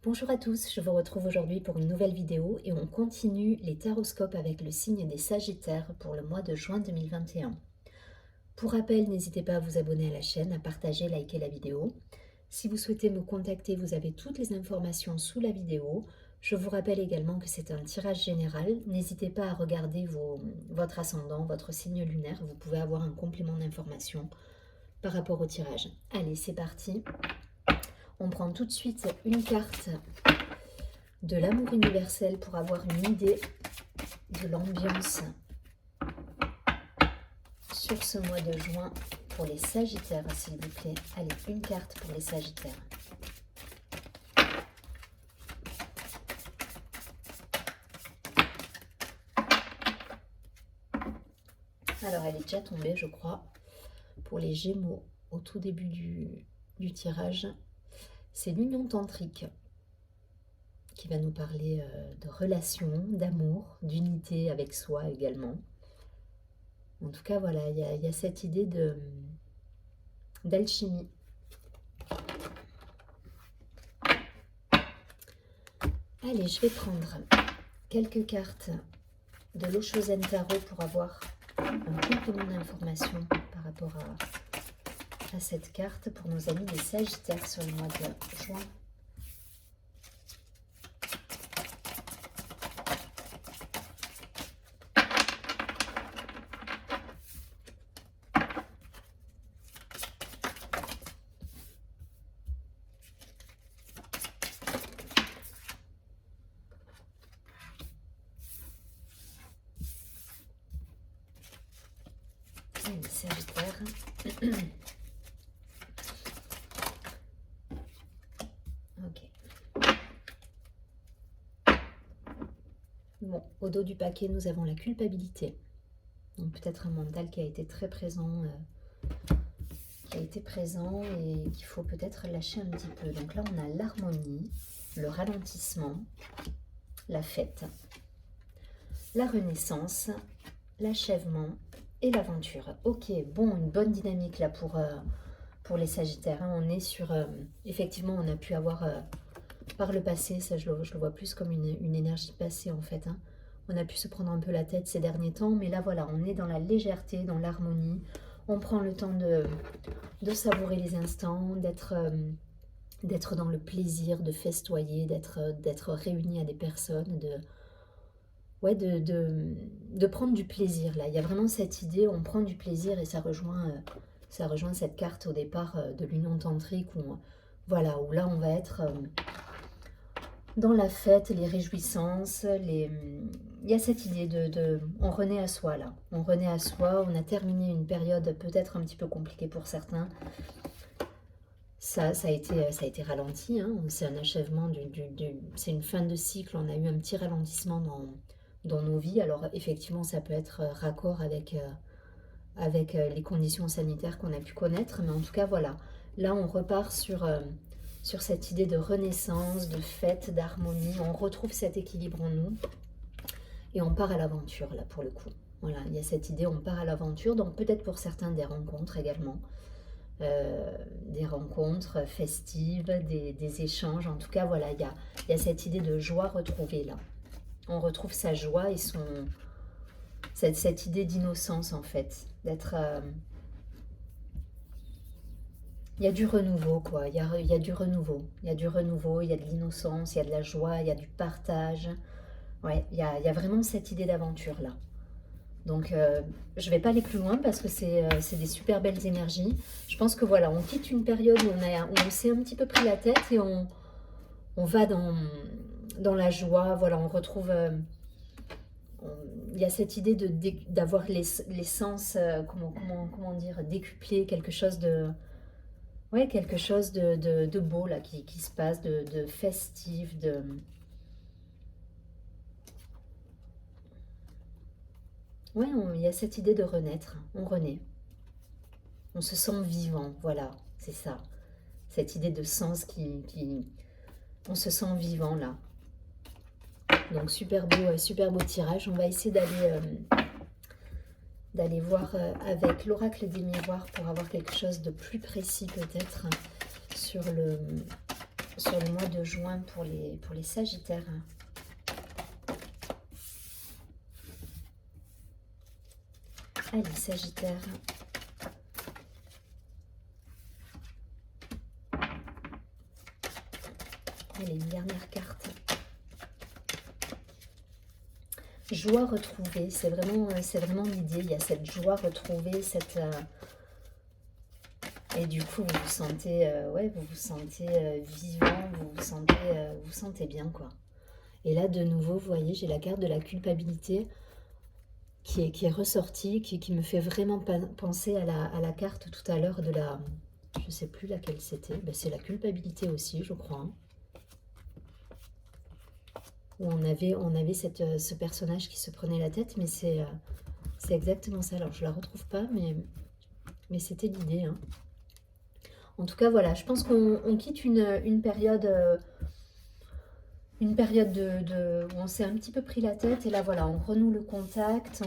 Bonjour à tous, je vous retrouve aujourd'hui pour une nouvelle vidéo et on continue les taroscopes avec le signe des Sagittaires pour le mois de juin 2021. Pour rappel, n'hésitez pas à vous abonner à la chaîne, à partager, liker la vidéo. Si vous souhaitez me contacter, vous avez toutes les informations sous la vidéo. Je vous rappelle également que c'est un tirage général. N'hésitez pas à regarder votre ascendant, votre signe lunaire. Vous pouvez avoir un complément d'information par rapport au tirage. Allez, c'est parti. On prend tout de suite une carte de l'amour universel pour avoir une idée de l'ambiance sur ce mois de juin pour les Sagittaires, s'il vous plaît. Allez, une carte pour les Sagittaires. Alors, elle est déjà tombée, je crois, pour les Gémeaux au tout début du tirage. C'est l'union tantrique qui va nous parler de relations, d'amour, d'unité avec soi également. En tout cas, voilà, il y a cette idée d'alchimie. Allez, je vais prendre quelques cartes de l'Oshozen Tarot pour avoir un complément d'information par rapport à cette carte pour nos amis des Sagittaires sur le mois de juin. Les Sagittaires. Ok. Bon, au dos du paquet, nous avons la culpabilité. Donc peut-être un mental qui a été très présent, et qu'il faut peut-être lâcher un petit peu. Donc là, on a l'harmonie, le ralentissement, la fête, la renaissance, l'achèvement et l'aventure. Ok, bon, une bonne dynamique là pour les Sagittaires. Hein. On est sur... effectivement, on a pu avoir par le passé, ça je le vois plus comme une énergie passée en fait. Hein. On a pu se prendre un peu la tête ces derniers temps, mais là voilà, on est dans la légèreté, dans l'harmonie. On prend le temps de savourer les instants, d'être dans le plaisir, de festoyer, d'être réunis à des personnes, de prendre du plaisir. Là, il y a vraiment cette idée, on prend du plaisir et ça rejoint cette carte au départ de l'union tantrique où, voilà, où là on va être dans la fête, les réjouissances, il y a cette idée on renaît à soi là, on renaît à soi, on a terminé une période peut-être un petit peu compliquée pour certains. Ça a été ralenti, hein. C'est un achèvement, c'est une fin de cycle, on a eu un petit ralentissement dans nos vies. Alors effectivement, ça peut être raccord avec les conditions sanitaires qu'on a pu connaître, mais en tout cas, voilà. Là, on repart sur cette idée de renaissance, de fête, d'harmonie. On retrouve cet équilibre en nous et on part à l'aventure, là, pour le coup. Voilà, il y a cette idée, on part à l'aventure, donc peut-être pour certains des rencontres également. Des rencontres festives, des échanges. En tout cas, voilà, il y a cette idée de joie retrouvée là. On retrouve sa joie et cette idée d'innocence en fait, d'être... il y a du renouveau quoi, il y a du renouveau, il y a de l'innocence, il y a de la joie, il y a du partage. Ouais, il y a vraiment cette idée d'aventure là. Donc, je ne vais pas aller plus loin parce que c'est des super belles énergies. Je pense que voilà, on quitte une période où on s'est un petit peu pris la tête et on va dans la joie. Voilà, on retrouve... il y a cette idée d'avoir les sens, comment dire, décuplés, quelque chose de... Ouais, quelque chose de beau là qui se passe, de festif, de... Ouais, il y a cette idée de renaître, on renaît. On se sent vivant, voilà, c'est ça. Cette idée de sens on se sent vivant là. Donc super beau tirage. On va essayer d'aller voir avec l'oracle des miroirs pour avoir quelque chose de plus précis peut-être sur sur le mois de juin pour les Sagittaires. Allez, Sagittaire. Allez, une dernière carte. Joie retrouvée, c'est vraiment l'idée. Il y a cette joie retrouvée, cette... et du coup, vous vous sentez, ouais, vous vous sentez vivant, vous vous sentez bien, quoi. Et là, de nouveau, vous voyez, j'ai la carte de la culpabilité qui est ressortie, qui me fait vraiment penser à la carte tout à l'heure de la... Je sais plus laquelle c'était. Ben, c'est la culpabilité aussi, je crois. Hein. Où on avait ce personnage qui se prenait la tête, mais c'est exactement ça. Alors, je la retrouve pas, mais c'était l'idée. Hein. En tout cas, voilà, je pense qu'on quitte une période où on s'est un petit peu pris la tête. Et là, voilà, on renoue le contact.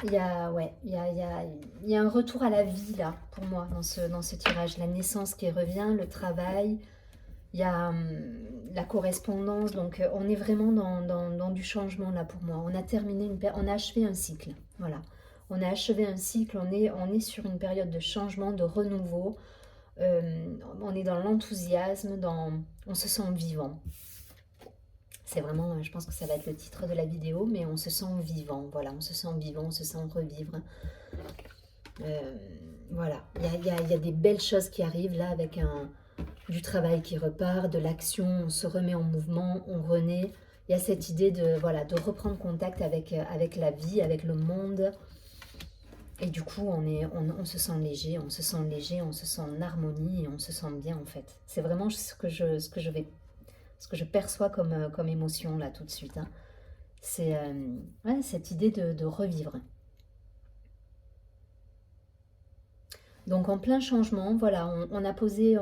Il y a, ouais, il y a un retour à la vie, là, pour moi, dans ce tirage. La naissance qui revient, le travail, il y a la correspondance. Donc, on est vraiment dans du changement, là, pour moi. On a terminé, on a achevé un cycle. Voilà. On a achevé un cycle, on est sur une période de changement, de renouveau. On est dans l'enthousiasme, on se sent vivant. C'est vraiment, je pense que ça va être le titre de la vidéo, mais on se sent vivant. Voilà, on se sent vivant, on se sent revivre. Voilà, il y a des belles choses qui arrivent là avec du travail qui repart, de l'action, on se remet en mouvement, on renaît. Il y a cette idée de, voilà, de reprendre contact avec la vie, avec le monde. Et du coup, on se sent léger, on se sent léger, on se sent en harmonie et on se sent bien en fait. C'est vraiment ce que je perçois comme émotion là tout de suite. Hein. C'est ouais, cette idée de revivre. Donc en plein changement, voilà, on a posé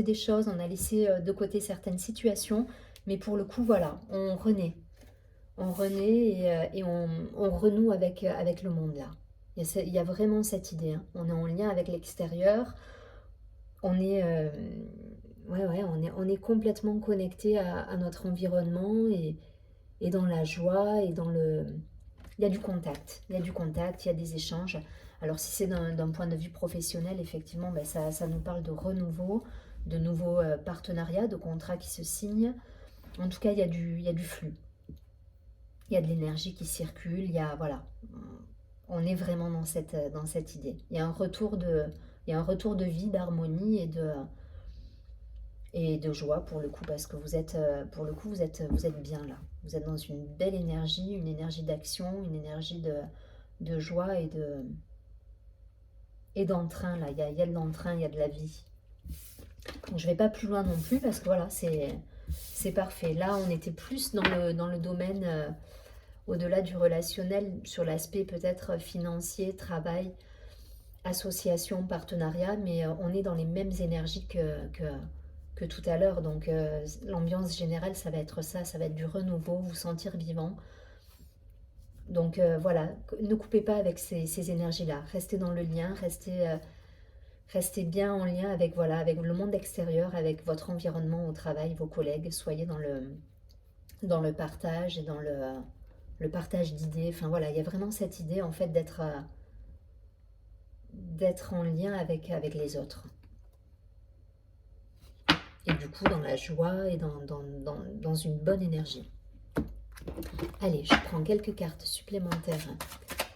des choses, on a laissé de côté certaines situations, mais pour le coup, voilà, on renaît. On renaît et on renoue avec le monde là. Il y a vraiment cette idée. Hein. On est en lien avec l'extérieur. On est, ouais, on est complètement connecté à notre environnement et dans la joie et dans le... Il y a du contact. Il y a du contact, il y a des échanges. Alors si c'est d'un point de vue professionnel, effectivement, ben ça nous parle de renouveau, de nouveaux partenariats, de contrats qui se signent. En tout cas, il y a du flux. Il y a de l'énergie qui circule, il y a, voilà, on est vraiment dans cette idée. Il y a un retour de vie, d'harmonie et de joie pour le coup, parce que vous êtes bien là. Vous êtes dans une belle énergie, une énergie d'action, une énergie de joie et d'entrain là. Il y a de l'entrain, il y a de la vie. Donc je vais pas plus loin non plus parce que voilà, c'est parfait. Là, on était plus dans le domaine au-delà du relationnel, sur l'aspect peut-être financier, travail, association, partenariat, mais on est dans les mêmes énergies que tout à l'heure. Donc l'ambiance générale, ça va être ça, ça va être du renouveau, vous sentir vivant. Donc voilà, ne coupez pas avec ces énergies-là. Restez dans le lien, restez bien en lien avec, voilà, avec le monde extérieur, avec votre environnement au travail, vos collègues. Soyez dans le partage et dans le partage d'idées. Enfin voilà, il y a vraiment cette idée en fait d'être en lien avec les autres. Et du coup dans la joie et dans une bonne énergie. Allez, je prends quelques cartes supplémentaires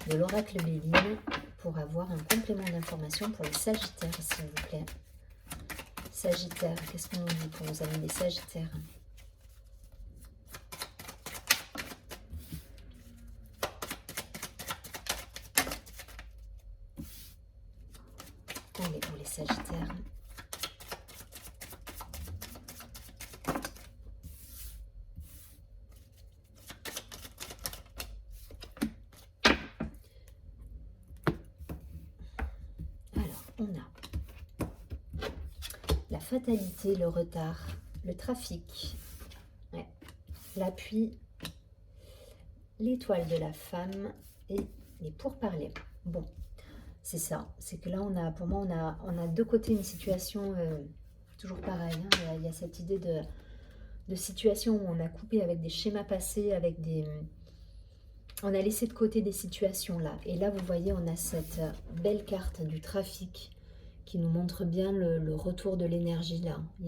de l'oracle Béline pour avoir un complément d'information pour les Sagittaires, s'il vous plaît. Sagittaire, qu'est-ce qu'on nous dit pour nos amis les Sagittaires ? Allez, pour les Sagittaires. Alors, on a la fatalité, le retard, le trafic, ouais, l'appui, l'étoile de la femme et les pourparlers. Bon. c'est ça. C'est que là, pour moi, on a deux côtés une situation toujours pareil. Hein. Il y a cette idée de situation où on a coupé avec des schémas passés, avec des... On a laissé de côté des situations là. Et là, vous voyez, on a cette belle carte du trafic qui nous montre bien le retour de l'énergie là. Il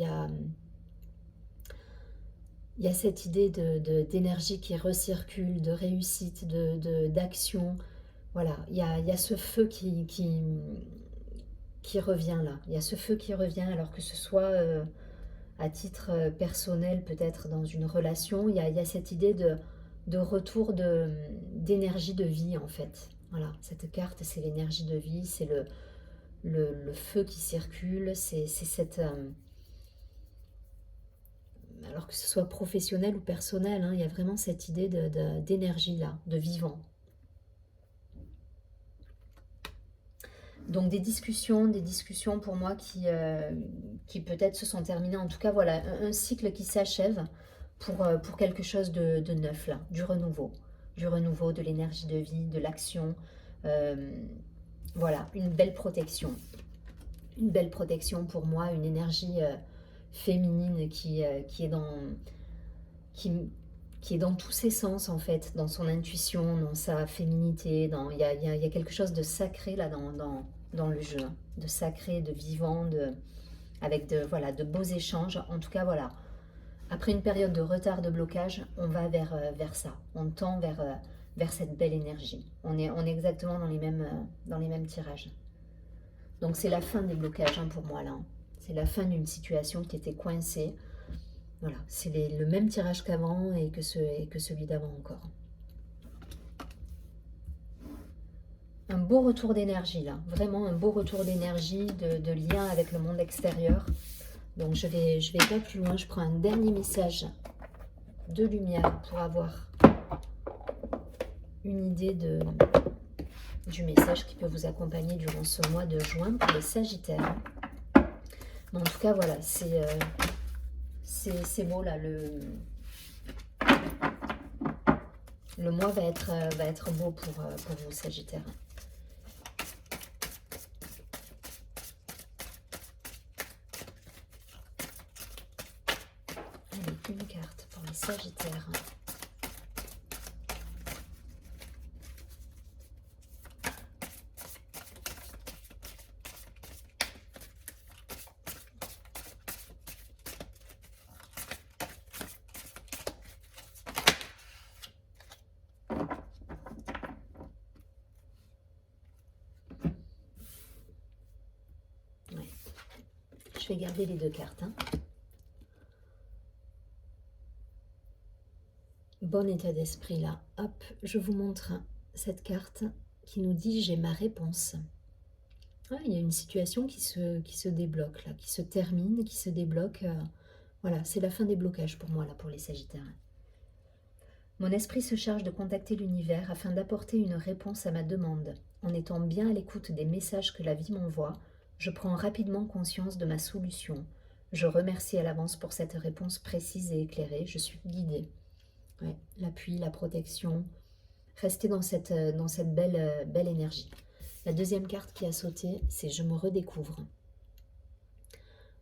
y a cette idée d'énergie qui recircule, de réussite, d'action. Voilà, il y a ce feu qui revient là. Il y a ce feu qui revient, alors que ce soit à titre personnel, peut-être dans une relation, il y a cette idée de retour d'énergie de vie en fait. Voilà, cette carte, c'est l'énergie de vie, c'est le feu qui circule, c'est cette... alors que ce soit professionnel ou personnel, hein, il y a vraiment cette idée d'énergie là, de vivant. Donc des discussions pour moi qui peut-être se sont terminées. En tout cas, voilà, un cycle qui s'achève pour quelque chose de neuf là, du renouveau, de l'énergie de vie, de l'action. Voilà, une belle protection. Une belle protection pour moi, une énergie féminine qui est dans tous ses sens en fait, dans son intuition, dans sa féminité, il y a quelque chose de sacré là dans le jeu, hein. De sacré, de vivant, avec voilà, de beaux échanges. En tout cas, voilà, après une période de retard, de blocage, on va vers ça, on tend vers cette belle énergie. On est exactement dans les mêmes tirages. Donc c'est la fin des blocages hein, pour moi là. C'est la fin d'une situation qui était coincée. Voilà, c'est le même tirage qu'avant et que celui d'avant encore. Un beau retour d'énergie là, vraiment un beau retour d'énergie, de lien avec le monde extérieur. Donc je vais pas plus loin, je prends un dernier message de lumière pour avoir une idée du message qui peut vous accompagner durant ce mois de juin pour les Sagittaires. Mais en tout cas, voilà, c'est beau là, le mois va être beau pour vous, Sagittaires. Allez, une carte pour les Sagittaires. Je vais garder les deux cartes. Hein. Bon état d'esprit là. Hop, je vous montre cette carte qui nous dit « J'ai ma réponse ». Ah, il y a une situation qui se débloque là, qui se termine, qui se débloque. Voilà, c'est la fin des blocages pour moi là, pour les Sagittaires. Mon esprit se charge de contacter l'univers afin d'apporter une réponse à ma demande. En étant bien à l'écoute des messages que la vie m'envoie, je prends rapidement conscience de ma solution. Je remercie à l'avance pour cette réponse précise et éclairée. Je suis guidée. Ouais, l'appui, la protection. Restez dans cette belle énergie. La deuxième carte qui a sauté, c'est « Je me redécouvre ».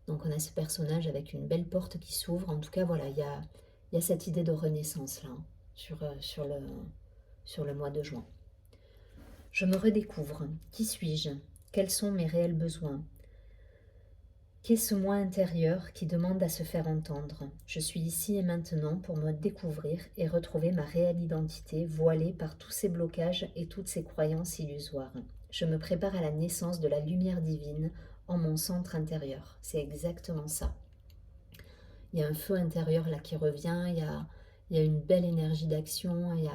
Donc on a ce personnage avec une belle porte qui s'ouvre. En tout cas, voilà, il y a cette idée de renaissance là, hein, sur le mois de juin. Je me redécouvre. Qui suis-je? Quels sont mes réels besoins? Qu'est ce moi intérieur qui demande à se faire entendre? Je suis ici et maintenant pour me découvrir et retrouver ma réelle identité voilée par tous ces blocages et toutes ces croyances illusoires. Je me prépare à la naissance de la lumière divine en mon centre intérieur. C'est exactement ça. Il y a un feu intérieur là qui revient, il y a une belle énergie d'action, il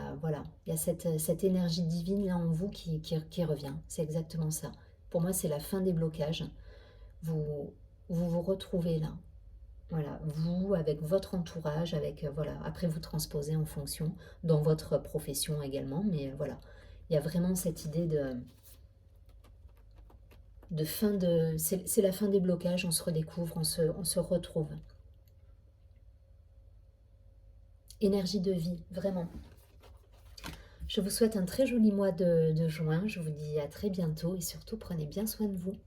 y a cette énergie divine là en vous qui revient. C'est exactement ça. Pour moi, c'est la fin des blocages. Vous vous retrouvez là. Voilà, vous avec votre entourage, voilà. Après vous transposez en fonction dans votre profession également, mais voilà, il y a vraiment cette idée de fin de, c'est la fin des blocages. On se redécouvre, on se retrouve. Énergie de vie, vraiment. Je vous souhaite un très joli mois de juin. Je vous dis à très bientôt et surtout prenez bien soin de vous.